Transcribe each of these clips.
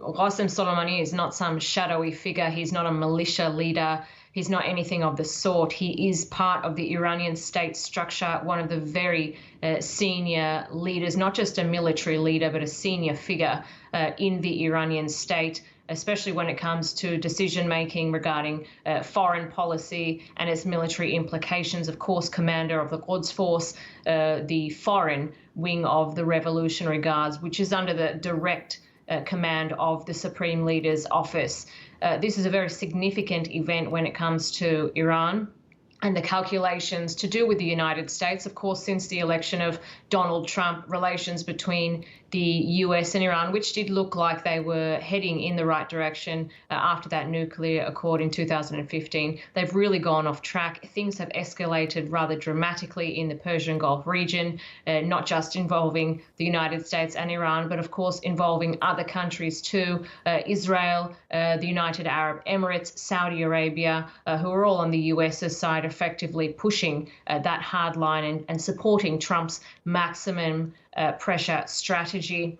Qasem Soleimani is not some shadowy figure. He's not a militia leader. He's not anything of the sort. He is part of the Iranian state structure, one of the very senior leaders, not just a military leader, but a senior figure in the Iranian state, especially when it comes to decision-making regarding foreign policy and its military implications. Of course, commander of the Quds Force, the foreign wing of the Revolutionary Guards, which is under the direct command of the Supreme Leader's office. This is a very significant event when it comes to Iran and the calculations to do with the United States. Of course, since the election of Donald Trump, relations between the US and Iran, which did look like they were heading in the right direction after that nuclear accord in 2015, they've really gone off track. Things have escalated rather dramatically in the Persian Gulf region, not just involving the United States and Iran, but of course involving other countries too, Israel, the United Arab Emirates, Saudi Arabia, who are all on the US's side, effectively pushing that hard line and supporting Trump's maximum pressure strategy.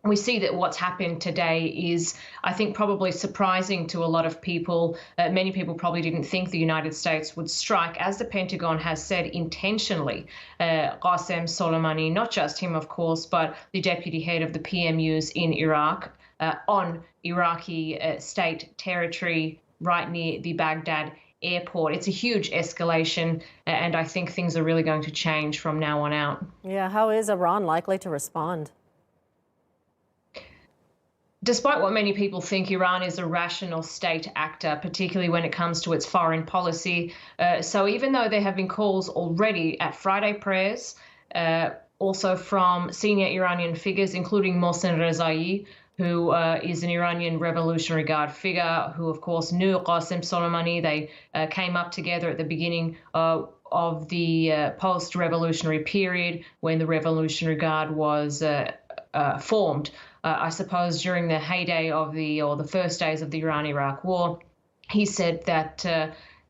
We see that what's happened today is, I think, probably surprising to a lot of people. Many people probably didn't think the United States would strike, as the Pentagon has said, intentionally, Qasem Soleimani, not just him, of course, but the deputy head of the PMUs in Iraq, on Iraqi state territory right near the Baghdad airport. It's a huge escalation, and I think things are really going to change from now on out. Yeah, how is Iran likely to respond? Despite what many people think, Iran is a rational state actor, particularly when it comes to its foreign policy. So even though there have been calls already at Friday prayers, also from senior Iranian figures, including Mohsen Rezai, who is an Iranian Revolutionary Guard figure, who, of course, knew Qasem Soleimani. They came up together at the beginning of the post-revolutionary period when the Revolutionary Guard was formed, I suppose, during the heyday of the first days of the Iran-Iraq War. He said that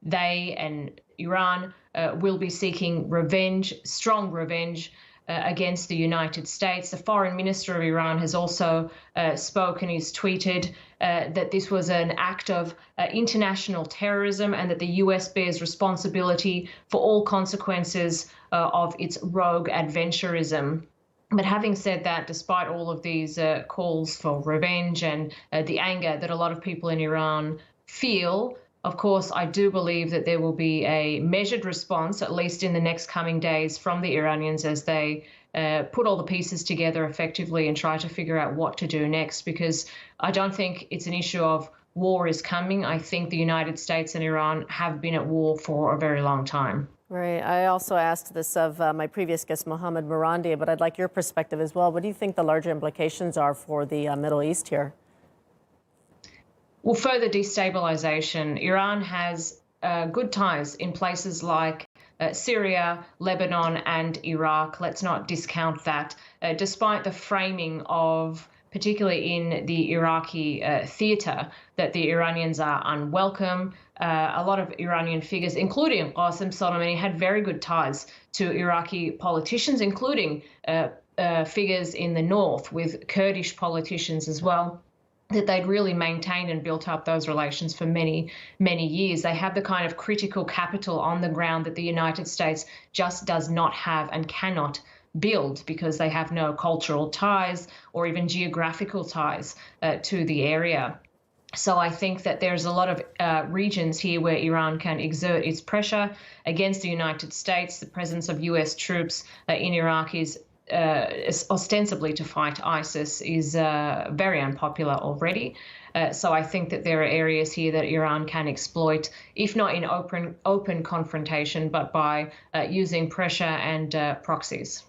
they and Iran will be seeking revenge, strong revenge, against the United States. The foreign minister of Iran has also spoken. He's tweeted that this was an act of international terrorism and that the US bears responsibility for all consequences of its rogue adventurism. But having said that, despite all of these calls for revenge and the anger that a lot of people in Iran feel, of course, I do believe that there will be a measured response, at least in the next coming days, from the Iranians as they put all the pieces together effectively and try to figure out what to do next, because I don't think it's an issue of war is coming. I think the United States and Iran have been at war for a very long time. Right. I also asked this of my previous guest, Mohammed Marandi, but I'd like your perspective as well. What do you think the larger implications are for the Middle East here? Well, further destabilization. Iran has good ties in places like Syria, Lebanon, and Iraq. Let's not discount that. Despite the framing of, particularly in the Iraqi theater, that the Iranians are unwelcome, a lot of Iranian figures, including Qasem Soleimani, had very good ties to Iraqi politicians, including figures in the north with Kurdish politicians as well, that they'd really maintained and built up those relations for many, many years. They have the kind of critical capital on the ground that the United States just does not have and cannot build, because they have no cultural ties or even geographical ties to the area. So I think that there's a lot of regions here where Iran can exert its pressure against the United States. The presence of US troops in Iraq is ostensibly to fight ISIS is very unpopular already. So I think that there are areas here that Iran can exploit, if not in open confrontation, but by using pressure and proxies.